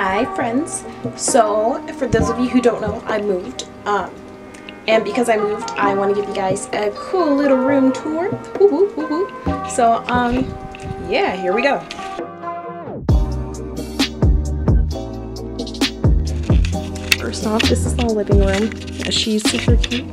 Hi friends. So for those of you who don't know, I moved. And because I moved, I want to give you guys a cool little room tour. Woo woo woo woo. So yeah, here we go. First off, this is the living room. She's super cute.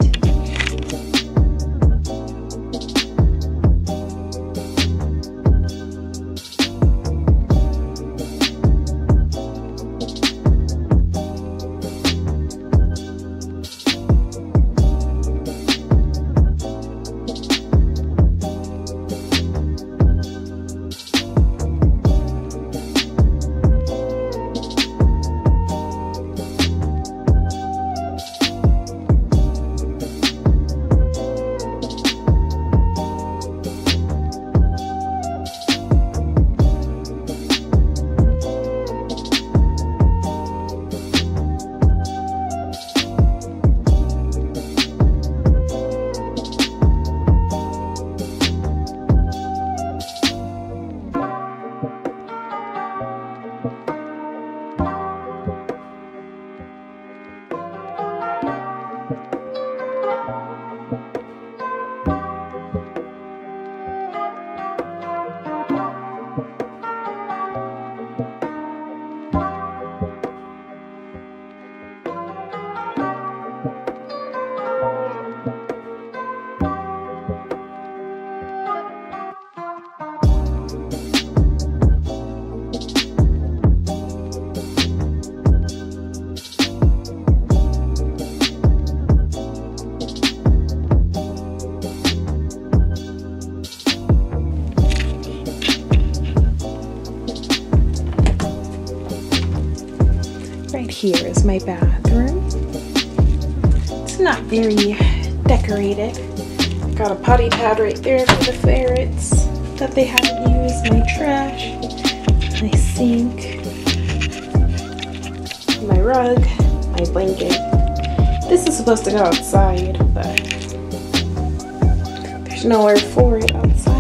Right here is my bathroom. It's not very decorated. Got a potty pad right there for the ferrets that they haven't used, my trash, my sink, my rug, my blanket. This is supposed to go outside, but there's nowhere for it outside.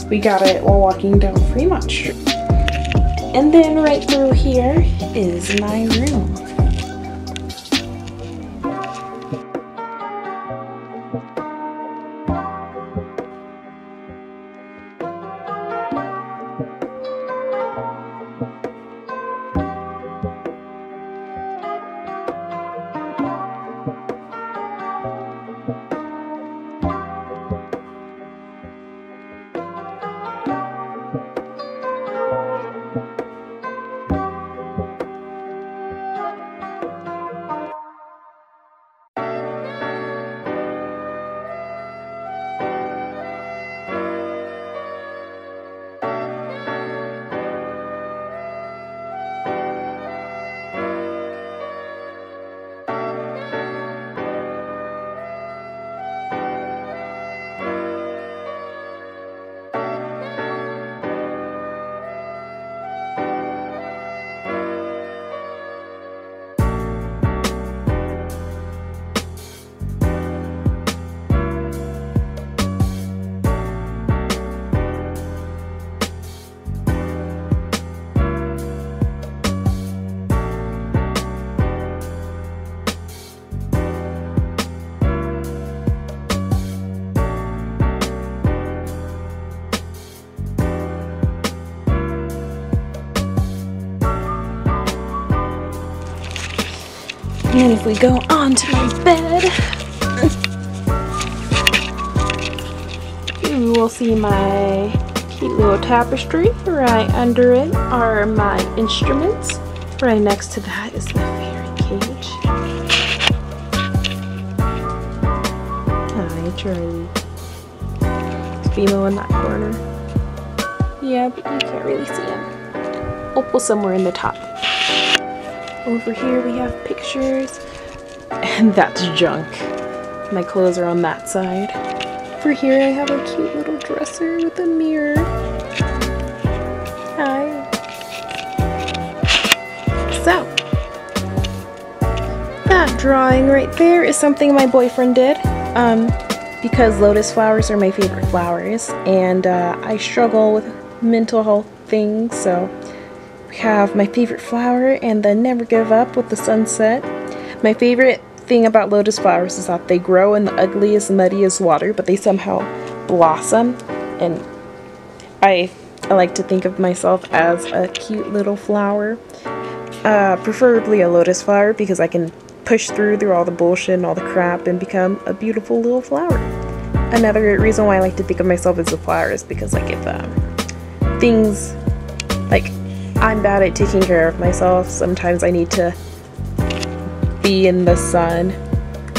We got it while walking down Fremont Street. And then right through here is my room. And then if we go onto my bed, you will see my cute little tapestry. Right under it are my instruments. Right next to that is the fairy cage. Hi, Charlie. It's Bimo in that corner. Yeah, but you can't really see him. Opal somewhere in the top. Over here we have pictures, and that's junk. My clothes are on that side. Over here I have a cute little dresser with a mirror. Hi. So, that drawing right there is something my boyfriend did. because lotus flowers are my favorite flowers, and I struggle with mental health things, so we have my favorite flower and the Never Give Up with the sunset. My favorite thing about lotus flowers is that they grow in the ugliest, muddiest water, but they somehow blossom, and I like to think of myself as a cute little flower, preferably a lotus flower, because I can push through all the bullshit and all the crap and become a beautiful little flower. Another reason why I like to think of myself as a flower is because, like, if things, like, I'm bad at taking care of myself, sometimes I need to be in the sun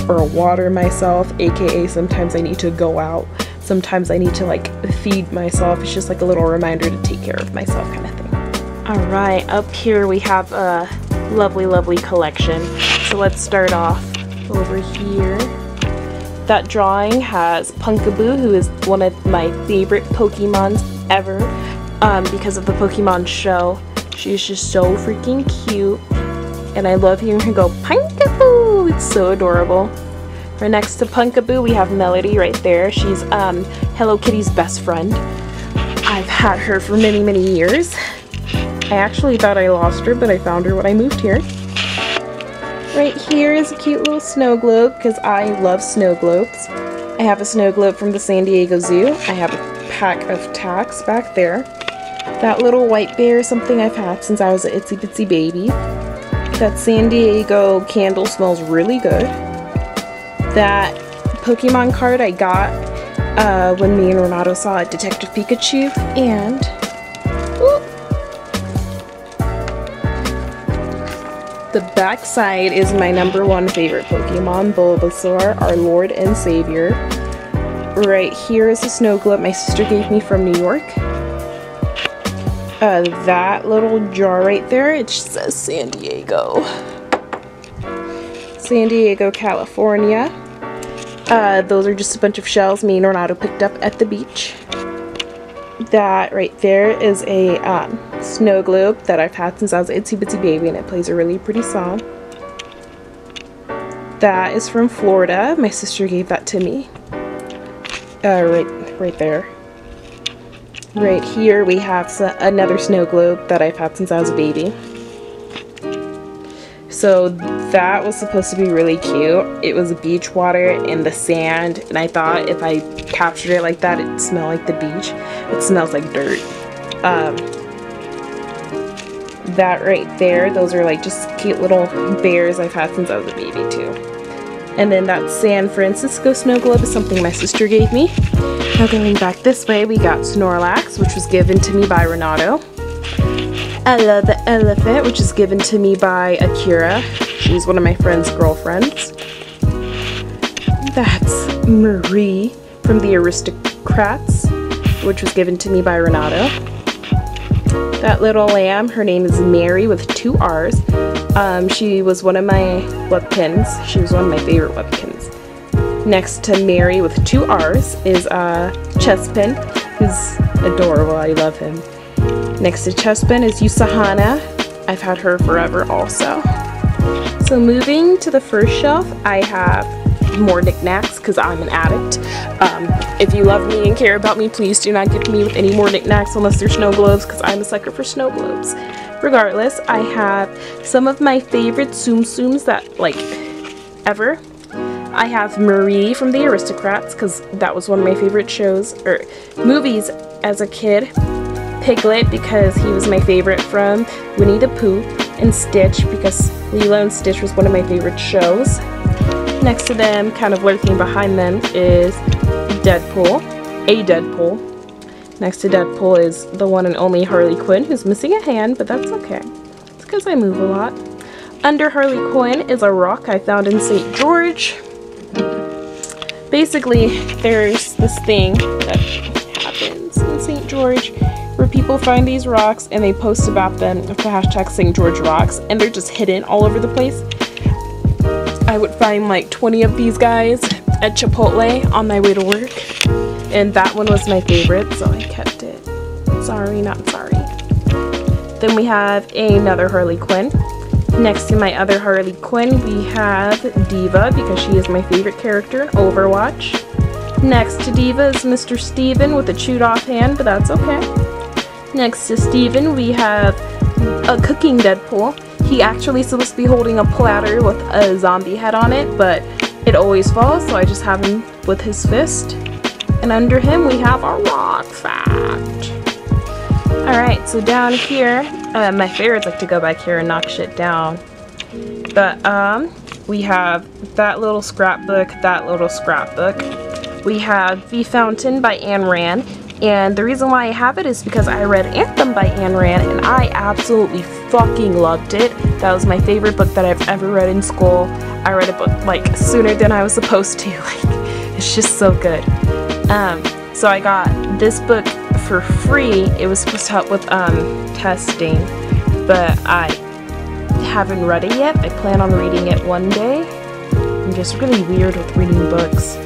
or water myself, aka sometimes I need to go out, sometimes I need to, like, feed myself. It's just like a little reminder to take care of myself, kind of thing. Alright, up here we have a lovely collection. So let's start off over here. That drawing has Pumpkaboo, who is one of my favorite Pokemons ever, because of the Pokemon show. She's just so freaking cute, and I love hearing her go, Pumpkaboo! It's so adorable. Right next to Pumpkaboo, we have Melody right there. She's Hello Kitty's best friend. I've had her for many years. I actually thought I lost her, but I found her when I moved here. Right here is a cute little snow globe, because I love snow globes. I have a snow globe from the San Diego Zoo. I have a pack of tacks back there. That little white bear is something I've had since I was an itsy bitsy baby. That San Diego candle smells really good. That Pokemon card I got when me and Renato saw Detective Pikachu, and the back side is my #1 favorite Pokemon, Bulbasaur, our Lord and Savior. Right here is a snow globe my sister gave me from New York. That little jar right there, it just says San Diego. San Diego, California. Those are just a bunch of shells me and Renato picked up at the beach. That right there is a snow globe that I've had since I was an itsy bitsy baby, and it plays a really pretty song. That is from Florida. My sister gave that to me. Right there. Right here we have another snow globe that I've had since I was a baby. So that was supposed to be really cute. It was beach water in the sand, and I thought if I captured it like that, it'd smell like the beach. It smells like dirt. That right there, those are like just cute little bears I've had since I was a baby too. And then that San Francisco snow globe is something my sister gave me. Now going back this way, we got Snorlax, which was given to me by Renato. Ella the elephant, which is given to me by Akira. She's one of my friend's girlfriends. That's Marie from the Aristocrats, which was given to me by Renato. That little lamb, her name is Mary with 2 R's. She was one of my Webkinz. She was one of my favorite Webkinz. Next to Mary with 2 R's is Chespin, who's adorable. I love him. Next to Chespin is Usahana. I've had her forever also. So moving to the first shelf, I have more knickknacks because I'm an addict. If you love me and care about me, please do not gift me with any more knickknacks unless they're snow globes, because I'm a sucker for snow globes. Regardless, I have some of my favorite Tsum Tsums that, like, ever. I have Marie from the Aristocrats, because that was one of my favorite shows, or movies as a kid. Piglet, because he was my favorite from Winnie the Pooh. And Stitch, because Lilo and Stitch was one of my favorite shows. Next to them, kind of lurking behind them, is Deadpool. A Deadpool. Next to Deadpool is the one and only Harley Quinn, who's missing a hand, but that's okay. It's because I move a lot. Under Harley Quinn is a rock I found in St. George. Basically, there's this thing that happens in St. George where people find these rocks and they post about them with the hashtag St. George Rocks, and they're just hidden all over the place. I would find like 20 of these guys at Chipotle on my way to work, and that one was my favorite, so I kept it. Sorry, not sorry. Then we have another Harley Quinn. Next to my other Harley Quinn, we have Diva, because she is my favorite character in Overwatch. Next to Diva is Mr. Steven with a chewed off hand, but that's okay. Next to Steven, we have a cooking Deadpool. He actually is supposed to be holding a platter with a zombie head on it, but it always falls, so I just have him with his fist. And under him, we have a rock fact. Alright, so down here, my favorites like to go back here and knock shit down. But, we have that little scrapbook, that little scrapbook. We have V Fountain by Ayn Rand. And the reason why I have it is because I read Anthem by Ayn Rand and I absolutely fucking loved it. That was my favorite book that I've ever read in school. I read a book like sooner than I was supposed to. Like, it's just so good. So I got this book for free. It was supposed to help with testing, but I haven't read it yet. I plan on reading it one day. I'm just really weird with reading books.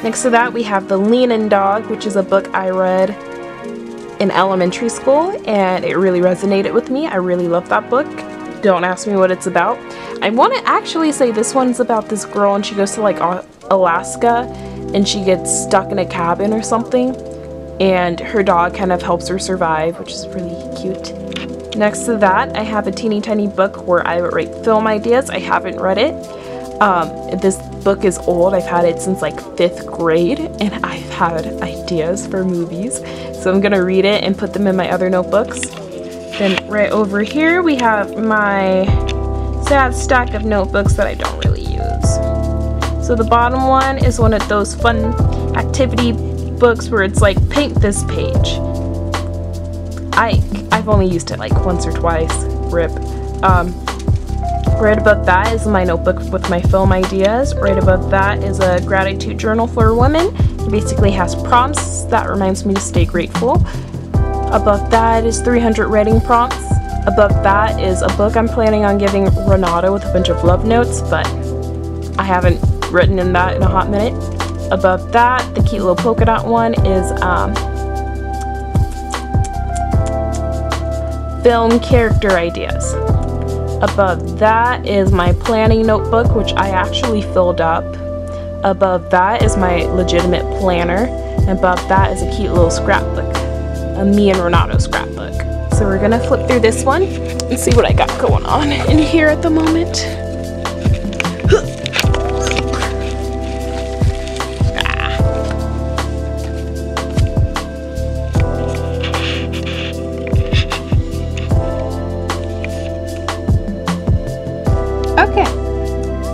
Next to that, we have The Leanin' Dog, which is a book I read in elementary school, and it really resonated with me. I really love that book. Don't ask me what it's about. I want to actually say this one's about this girl, and she goes to like Alaska, and she gets stuck in a cabin or something, and her dog kind of helps her survive, which is really cute. Next to that, I have a teeny tiny book where I write film ideas. I haven't read it. This book is old. I've had it since like 5th grade, and I've had ideas for movies, so I'm gonna read it and put them in my other notebooks. Then right over here we have my sad stack of notebooks that I don't really use. So the bottom one is one of those fun activity books where it's like paint this page. I've only used it like once or twice. RIP. Right above that is my notebook with my film ideas. Right above that is a gratitude journal for women. It basically has prompts that reminds me to stay grateful. Above that is 300 writing prompts. Above that is a book I'm planning on giving Renato with a bunch of love notes, but I haven't written in that in a hot minute. Above that, the cute little polka dot one is film character ideas. Above that is my planning notebook, which I actually filled up. Above that is my legitimate planner. And above that is a cute little scrapbook, a me and Renato scrapbook. So we're gonna flip through this one and see what I got going on in here at the moment. Okay,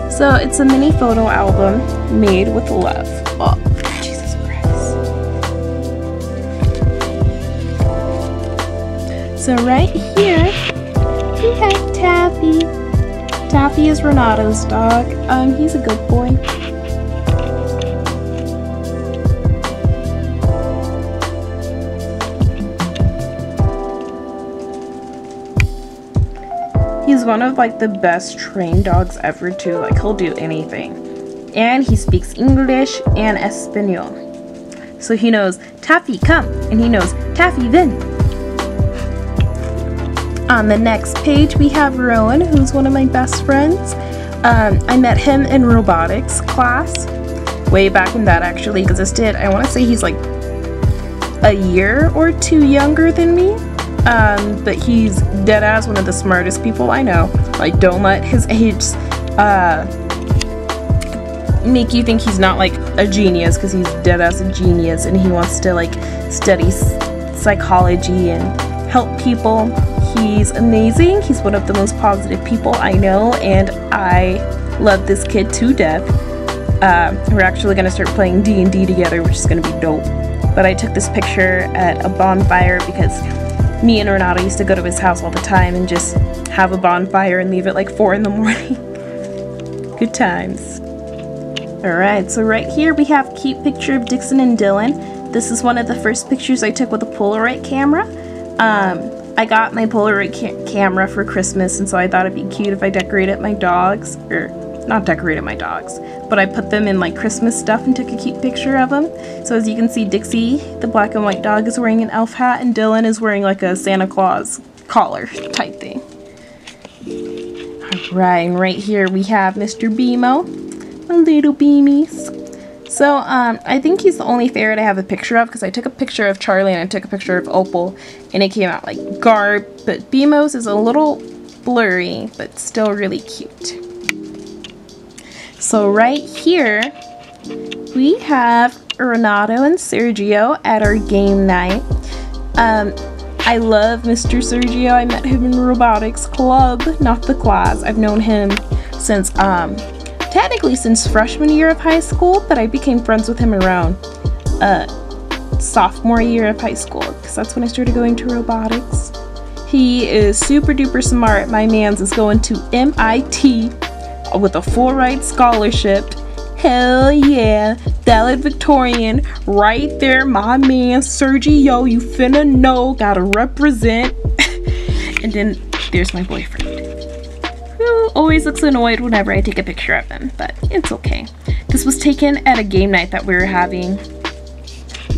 so it's a mini photo album made with love. Oh, Jesus Christ. So right here, we have Taffy. Taffy is Renato's dog. He's a good boy. He's one of like the best trained dogs ever too. Like, he'll do anything. And he speaks English and Espanol. So he knows Taffy come, and he knows Taffy ven. On the next page we have Rowan, who's one of my best friends. I met him in robotics class way back when that actually existed. I want to say he's like a year or two younger than me. But he's deadass one of the smartest people I know. Like, don't let his age make you think he's not like a genius, because he's deadass a genius, and he wants to like study psychology and help people. He's amazing. He's one of the most positive people I know, and I love this kid to death. We're actually gonna start playing D&D together, which is gonna be dope. But I took this picture at a bonfire because me and Renato used to go to his house all the time and just have a bonfire and leave at like 4 in the morning. Good times. Alright, so right here we have a cute picture of Dixon and Dylan. This is one of the first pictures I took with a Polaroid camera. I got my Polaroid camera for Christmas, and so I thought it'd be cute if I decorated my dogs, or not decorated my dogs, but I put them in like Christmas stuff and took a cute picture of them. So as you can see, Dixie, the black and white dog, is wearing an elf hat, and Dylan is wearing like a Santa Claus collar type thing. Alright, and right here we have Mr. Beemo, my little beamies. So, I think he's the only ferret I have a picture of because I took a picture of Charlie and I took a picture of Opal and it came out like garb, but BMO's is a little blurry, but still really cute. So right here, we have Renato and Sergio at our game night. I love Mr. Sergio. I met him in robotics club, not the class. I've known him since, technically since freshman year of high school, but I became friends with him around sophomore year of high school because that's when I started going to robotics. He is super duper smart. My man's is going to MIT with a full ride scholarship. Hell yeah, valedictorian right there, my man Sergio, you finna know, gotta represent. And then there's my boyfriend, who always looks annoyed whenever I take a picture of him, but it's okay. This was taken at a game night that we were having.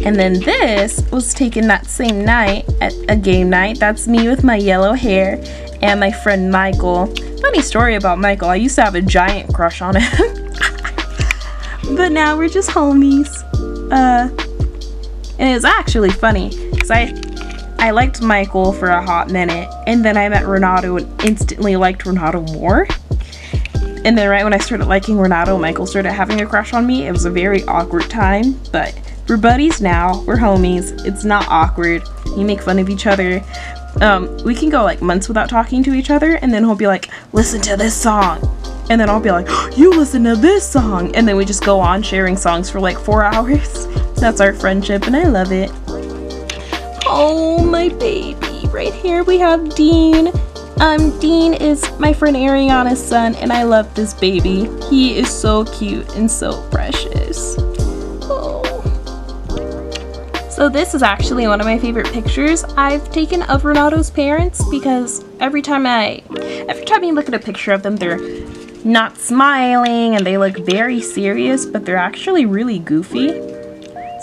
And then this was taken that same night at a game night. That's me with my yellow hair and my friend Michael. Funny story about Michael, I used to have a giant crush on him. But now we're just homies. And it's actually funny because I liked Michael for a hot minute, and then I met Renato and instantly liked Renato more. And then right when I started liking Renato, Michael started having a crush on me. It was a very awkward time, but we're buddies now. We're homies. It's not awkward. We make fun of each other. We can go like months without talking to each other, and then he'll be like, listen to this song. And then I'll be like, oh, you listen to this song. And then we just go on sharing songs for like 4 hours. That's our friendship and I love it. Oh, my baby. Right here we have Dean. Dean is my friend Ariana's son and I love this baby. He is so cute and so precious. Oh. So this is actually one of my favorite pictures I've taken of Renato's parents because every time you look at a picture of them, they're not smiling and they look very serious, but they're actually really goofy.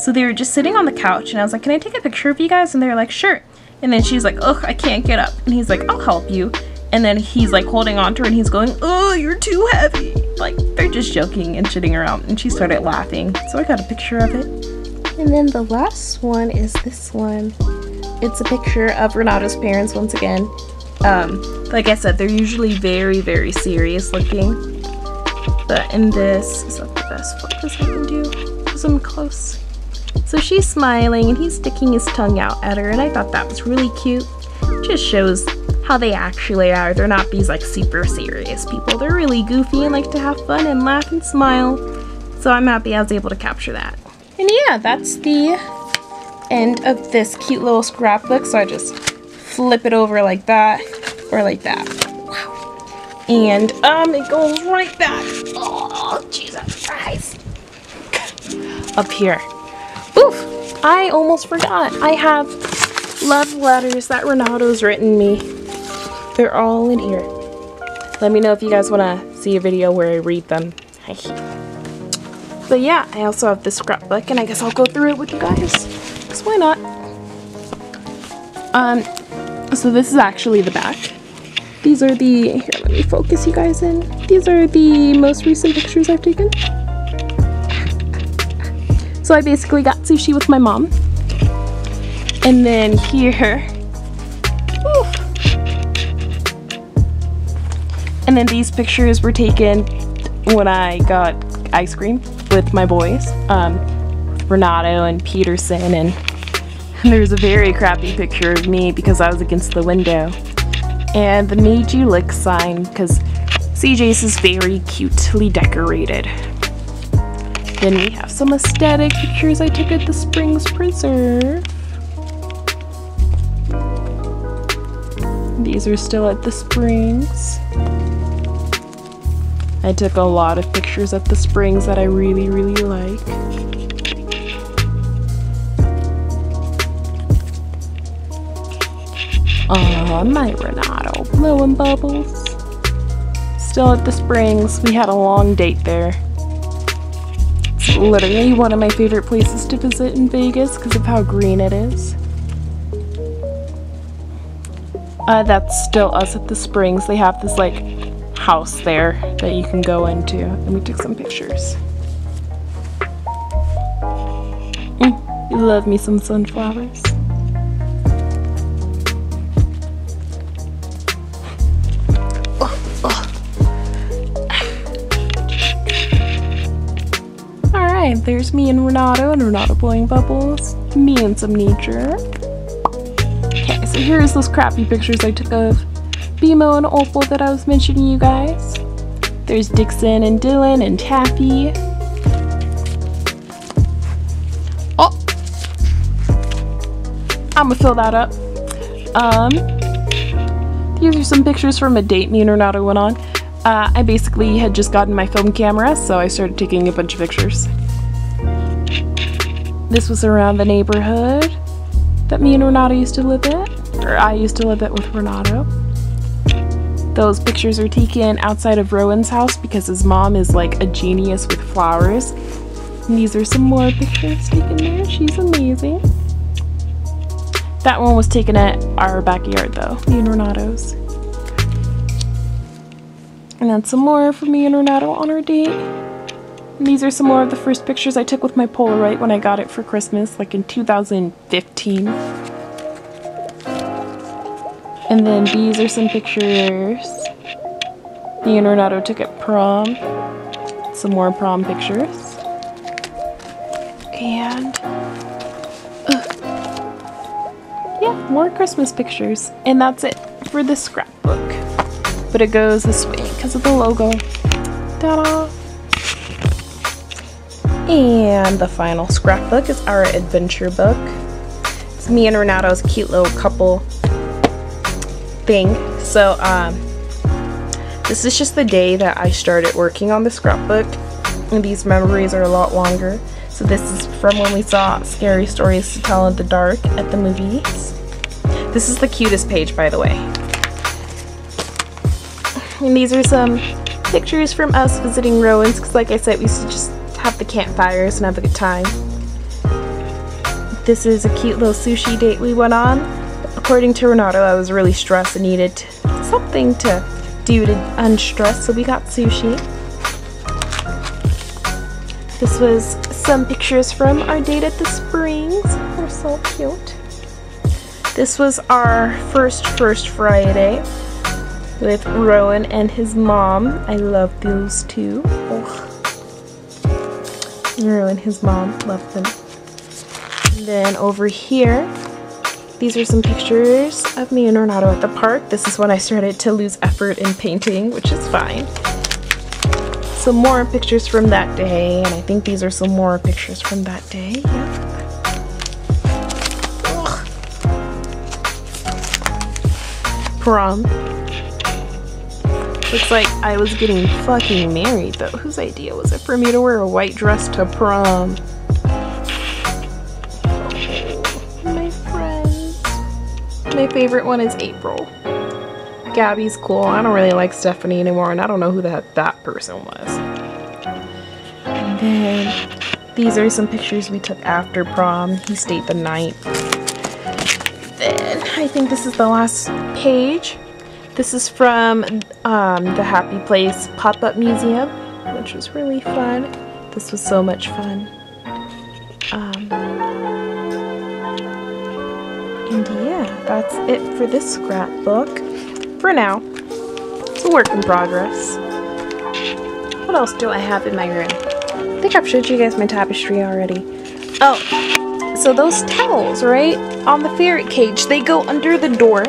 So they were just sitting on the couch and I was like, can I take a picture of you guys? And they're like, sure. And then she's like, ugh, I can't get up. And he's like, I'll help you. And then he's like holding on to her and he's going, oh, you're too heavy. Like they're just joking and shitting around, and she started laughing. So I got a picture of it. And then the last one is this one. It's a picture of Renato's parents once again. Like I said, they're usually very, very serious looking. But in this, is that the best focus I can do? Because I'm close. So she's smiling and he's sticking his tongue out at her, and I thought that was really cute. It just shows how they actually are. They're not these like super serious people. They're really goofy and like to have fun and laugh and smile. So I'm happy I was able to capture that. And yeah, that's the end of this cute little scrapbook. So I just flip it over like that or like that. Wow. And it goes right back. Oh, Jesus Christ. Up here. Oof, I almost forgot. I have love letters that Renato's written me. They're all in here. Let me know if you guys want to see a video where I read them. But yeah, I also have this scrapbook, and I guess I'll go through it with you guys. Because why not? So this is actually the back. These are the, here, let me focus you guys in. These are the most recent pictures I've taken. So I basically got sushi with my mom. And then here, oof. And then these pictures were taken when I got ice cream with my boys, Renato and Peterson, and there's a very crappy picture of me because I was against the window. And the Made You Lick sign because CJ's is very cutely decorated. Then we have some aesthetic pictures I took at the Springs Preserve. These are still at the Springs. I took a lot of pictures at the Springs that I really, really like. Oh, my Renato, blowing bubbles. Still at the Springs. We had a long date there. It's literally one of my favorite places to visit in Vegas because of how green it is. That's still us at the Springs. They have this like house there that you can go into, and we took some pictures. Love me some sunflowers. Alright, there's me and Renato blowing bubbles. Me and some nature. Okay, so here's those crappy pictures I took of BMO and Opal that I was mentioning you guys. There's Dixon and Dylan and Taffy. Oh! I'm gonna fill that up. These are some pictures from a date me and Renato went on. I basically had just gotten my film camera, so I started taking a bunch of pictures. This was around the neighborhood that me and Renato used to live at, or I used to live at with Renato. Those pictures are taken outside of Rowan's house because his mom is like a genius with flowers. And these are some more pictures taken there. She's amazing. That one was taken at our backyard though, me and Renato's. And then some more for me and Renato on our date. And these are some more of the first pictures I took with my Polaroid when I got it for Christmas, like in 2015. And then these are some pictures me and Renato took at prom. Some more prom pictures. And yeah, more Christmas pictures. And that's it for this scrapbook. But it goes this way because of the logo. Ta-da! And the final scrapbook is our adventure book. It's me and Renato's cute little couple thing. So this is just the day that I started working on the scrapbook, and these memories are a lot longer. So this is from when we saw Scary Stories to Tell in the Dark at the movies. This is the cutest page, by the way. And these are some pictures from us visiting Rowan's, because like I said, we used to just have the campfires and have a good time. This is a cute little sushi date we went on. According to Renato, I was really stressed and needed something to do to unstress, so we got sushi. This was some pictures from our date at the Springs. They're so cute. This was our first Friday with Rowan and his mom. I love those two. Oh. Rowan and his mom, love them. And then over here, these are some pictures of me and Renato at the park. This is when I started to lose effort in painting, which is fine. Some more pictures from that day, and I think these are some more pictures from that day. Yeah. Prom. Looks like I was getting fucking married though. Whose idea was it for me to wear a white dress to prom? My friends. My favorite one is April. Gabby's cool. I don't really like Stephanie anymore, and I don't know who the heck that person was. And then these are some pictures we took after prom. He stayed the night. Then I think this is the last page. This is from the Happy Place pop-up museum, which was really fun. This was so much fun. And yeah, that's it for this scrapbook. For now. It's a work in progress. What else do I have in my room? I think I've showed you guys my tapestry already. Oh, so those towels, right? On the ferret cage, they go under the door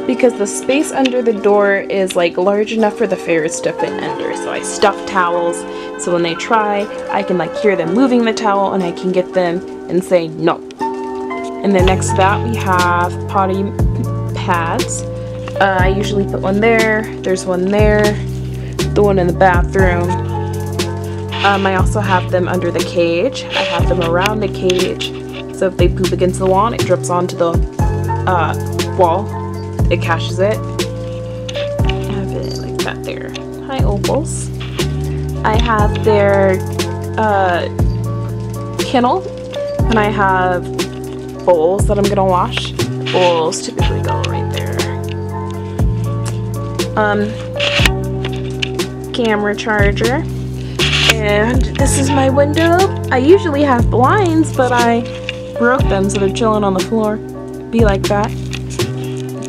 because the space under the door is like large enough for the ferrets to fit under. So I stuff towels so when they try, I can like hear them moving the towel and I can get them and say no. And then next to that we have potty pads. I usually put one there, there's one there, the one in the bathroom. I also have them under the cage. I have them around the cage, so if they poop against the wall and it drips onto the wall, it catches it. I have it like that there. Hi, Opals. I have their kennel, and I have bowls that I'm gonna wash. Bowls typically go right there. Camera charger, and this is my window. I usually have blinds, but I broke them, so they're chilling on the floor. Be like that.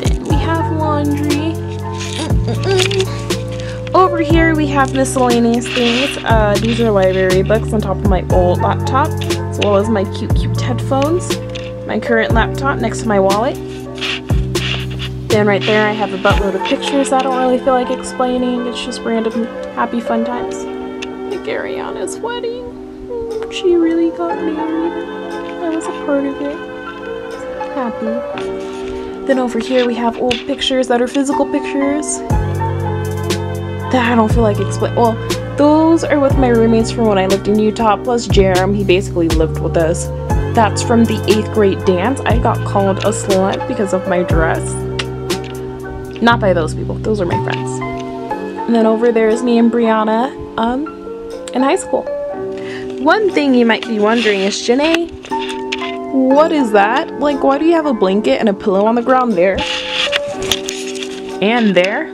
Then we have laundry. Over here we have miscellaneous things. These are library books on top of my old laptop, as well as my cute headphones. My current laptop next to my wallet. Then right there I have a buttload of pictures I don't really feel like explaining. It's just random happy fun times. Like Ariana's wedding. She really got married. I was a part of it. Happy. Then over here we have old pictures that are physical pictures that I don't feel like explain. Well, those are with my roommates from when I lived in Utah, plus Jerem. He basically lived with us. That's from the 8th grade dance. I got called a slut because of my dress. Not by those people. Those are my friends. And then over there is me and Brianna in high school. One thing you might be wondering is, Janae, what is that? Like, why do you have a blanket and a pillow on the ground there? And there?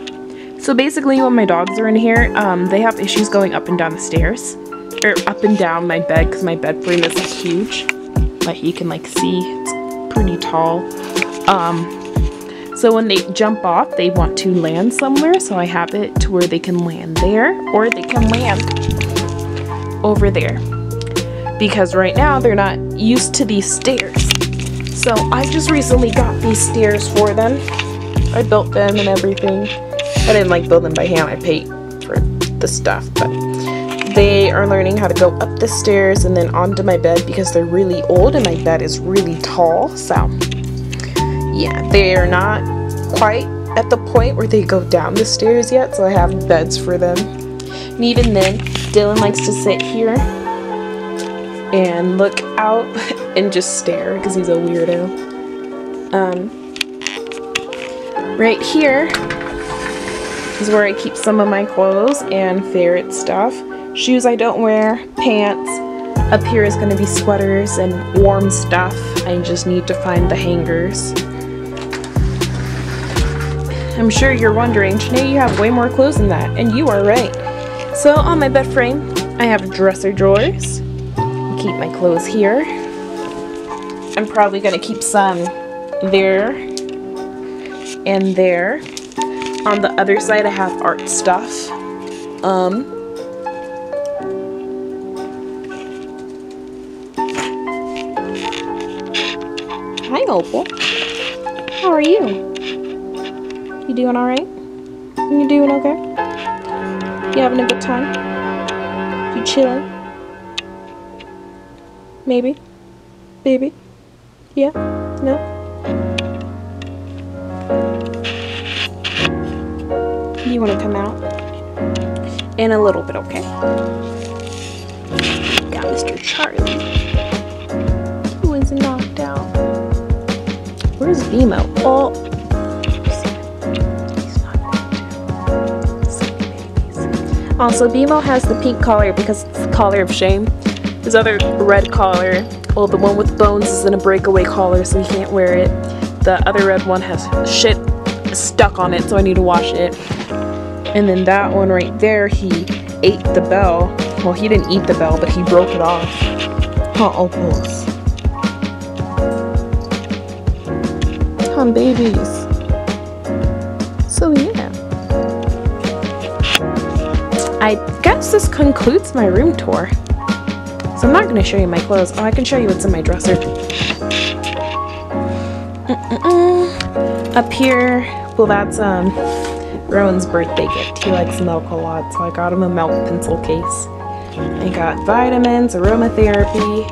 So basically when my dogs are in here, they have issues going up and down the stairs. Or up and down my bed, because my bed frame is like huge. Like you can like see, it's pretty tall. So when they jump off, they want to land somewhere. So I have it to where they can land there, or they can land over there. Because right now they're not used to these stairs. So I just recently got these stairs for them. I built them and everything. I didn't like build them by hand. I paid for the stuff, but they are learning how to go up the stairs and then onto my bed because they're really old and my bed is really tall. So yeah, they are not quite at the point where they go down the stairs yet, so I have beds for them. And even then, Dylan likes to sit here and look out and just stare because he's a weirdo. Right here is where I keep some of my clothes and favorite stuff. Shoes I don't wear, pants. Up here is going to be sweaters and warm stuff. I just need to find the hangers. I'm sure you're wondering, Janae, you have way more clothes than that, and you are right. So on my bed frame, I have dresser drawers. Keep my clothes here. I'm probably gonna keep some there and there. On the other side I have art stuff. Hi Opal. How are you? You doing alright? You doing okay? You having a good time? You chilling? Maybe? Baby? Yeah? No? You want to come out? In a little bit, okay? Got Mr. Charlie, who is knocked out. Where's Vimo? Oh, he's not. Also, Vimo has the pink collar because it's the collar of shame. His other red collar, well, the one with bones is in a breakaway collar, so he can't wear it. The other red one has shit stuck on it, so I need to wash it. And then that one right there, he ate the bell. Well, he didn't eat the bell, but he broke it off. Opals. Babies. So yeah. I guess this concludes my room tour. So I'm not going to show you my clothes. Oh, I can show you what's in my dresser. Up here, well, that's Rowan's birthday gift. He likes milk a lot, so I got him a milk pencil case. I got vitamins, aromatherapy.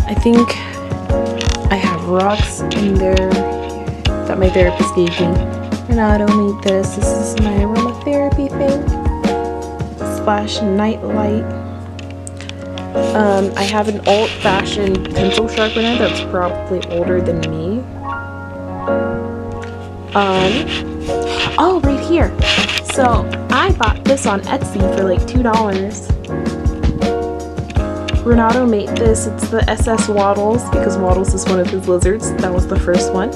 I think I have rocks in there that my therapist gave me. And I don't need this. This is my aromatherapy thing. Splash night light. I have an old-fashioned pencil sharpener that's probably older than me. Oh, right here. So I bought this on Etsy for like $2. Renato made this. It's the SS Waddles because Waddles is one of his lizards. That was the first one.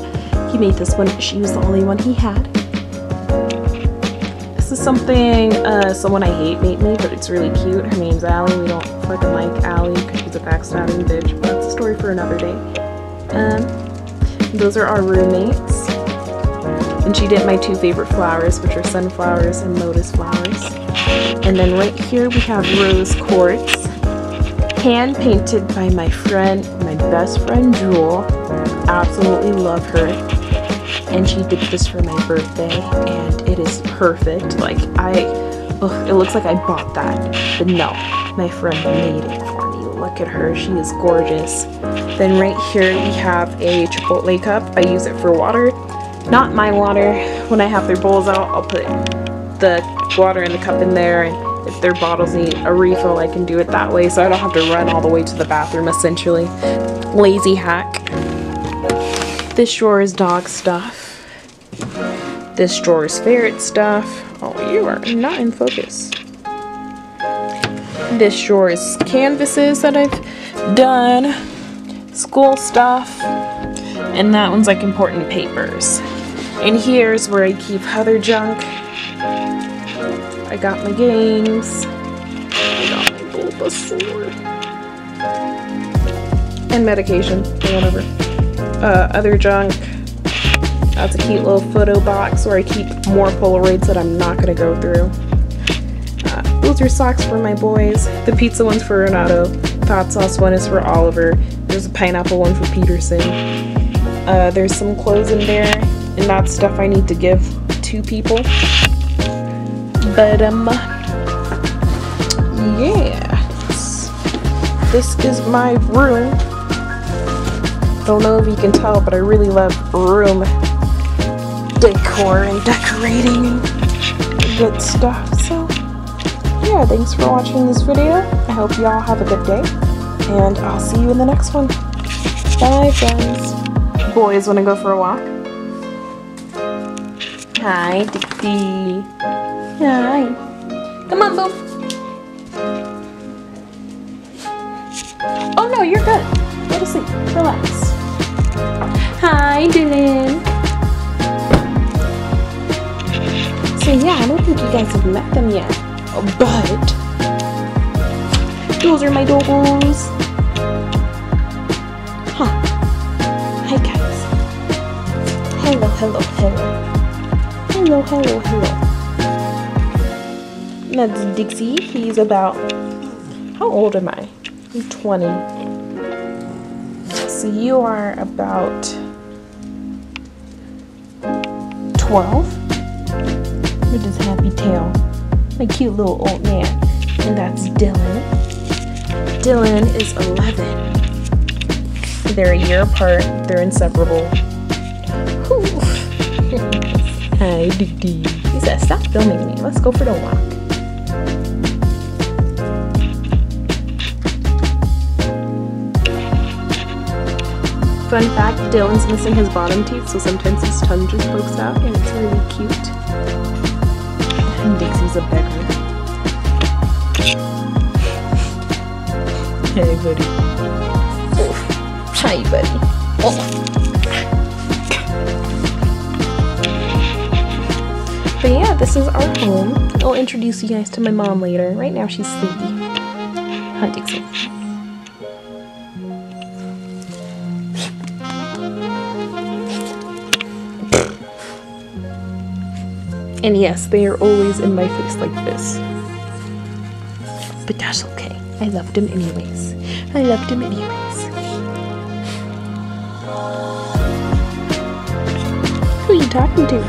He made this one. She was the only one he had. This is something someone I hate made me, but it's really cute. Her name's Allie. We don't fucking like Allie because she's a backstabbing bitch, but it's story for another day. Those are our roommates. And she did my 2 favorite flowers, which are sunflowers and lotus flowers. And then right here we have rose quartz, hand painted by my best friend Jewel. Absolutely love her. And she did this for my birthday, and it is perfect. Like it looks like I bought that, but no, my friend made it for me. Look at her, she is gorgeous. Then right here we have a Chipotle cup. I use it for water. Not my water. When I have their bowls out, I'll put the water in the cup in there, and if their bottles need a refill, I can do it that way so I don't have to run all the way to the bathroom, essentially. Lazy hack. This drawer is dog stuff. This drawer is ferret stuff. Oh, you are not in focus. This drawer is canvases that I've done. School stuff. And that one's like important papers. And here's where I keep other junk. I got my games. I got my Bulbasaur. And medication, or whatever. Other junk. That's a cute little photo box where I keep more Polaroids that I'm not going to go through. Those are socks for my boys. The pizza one's for Renato. The hot sauce one is for Oliver. There's a pineapple one for Peterson. There's some clothes in there, and that's stuff I need to give to people. But, yeah. This is my room. Don't know if you can tell, but I really love room decor and decorating and good stuff. So, yeah, thanks for watching this video. I hope you all have a good day, and I'll see you in the next one. Bye, friends. Boys, wanna go for a walk? Hi, Dixie. Hi. Come on, Boo. Oh no, you're good. Go to sleep. Relax. Hi, Dylan. So yeah, I don't think you guys have met them yet. But those are my doggos. Huh. Hi guys. Hello, hello, hello. Hello, hello, hello. That's Dixie. He's about, how old am I? I'm 20. So you are about 12? With his happy tail. My cute little old man. And that's Dylan. Dylan is 11. They're a year apart. They're inseparable. Hi, Dixie. He said, stop filming me. Let's go for the walk. Fun fact, Dylan's missing his bottom teeth, so sometimes his tongue just pokes out, and it's really cute. And Dixie's a beggar. Hey, buddy. Oh, hi, buddy. Oh. But yeah, this is our home. I'll introduce you guys to my mom later. Right now, she's sleepy. Huh, Dixie? And yes, they are always in my face like this. But that's okay. I loved him anyways. I loved him anyways. Who are you talking to?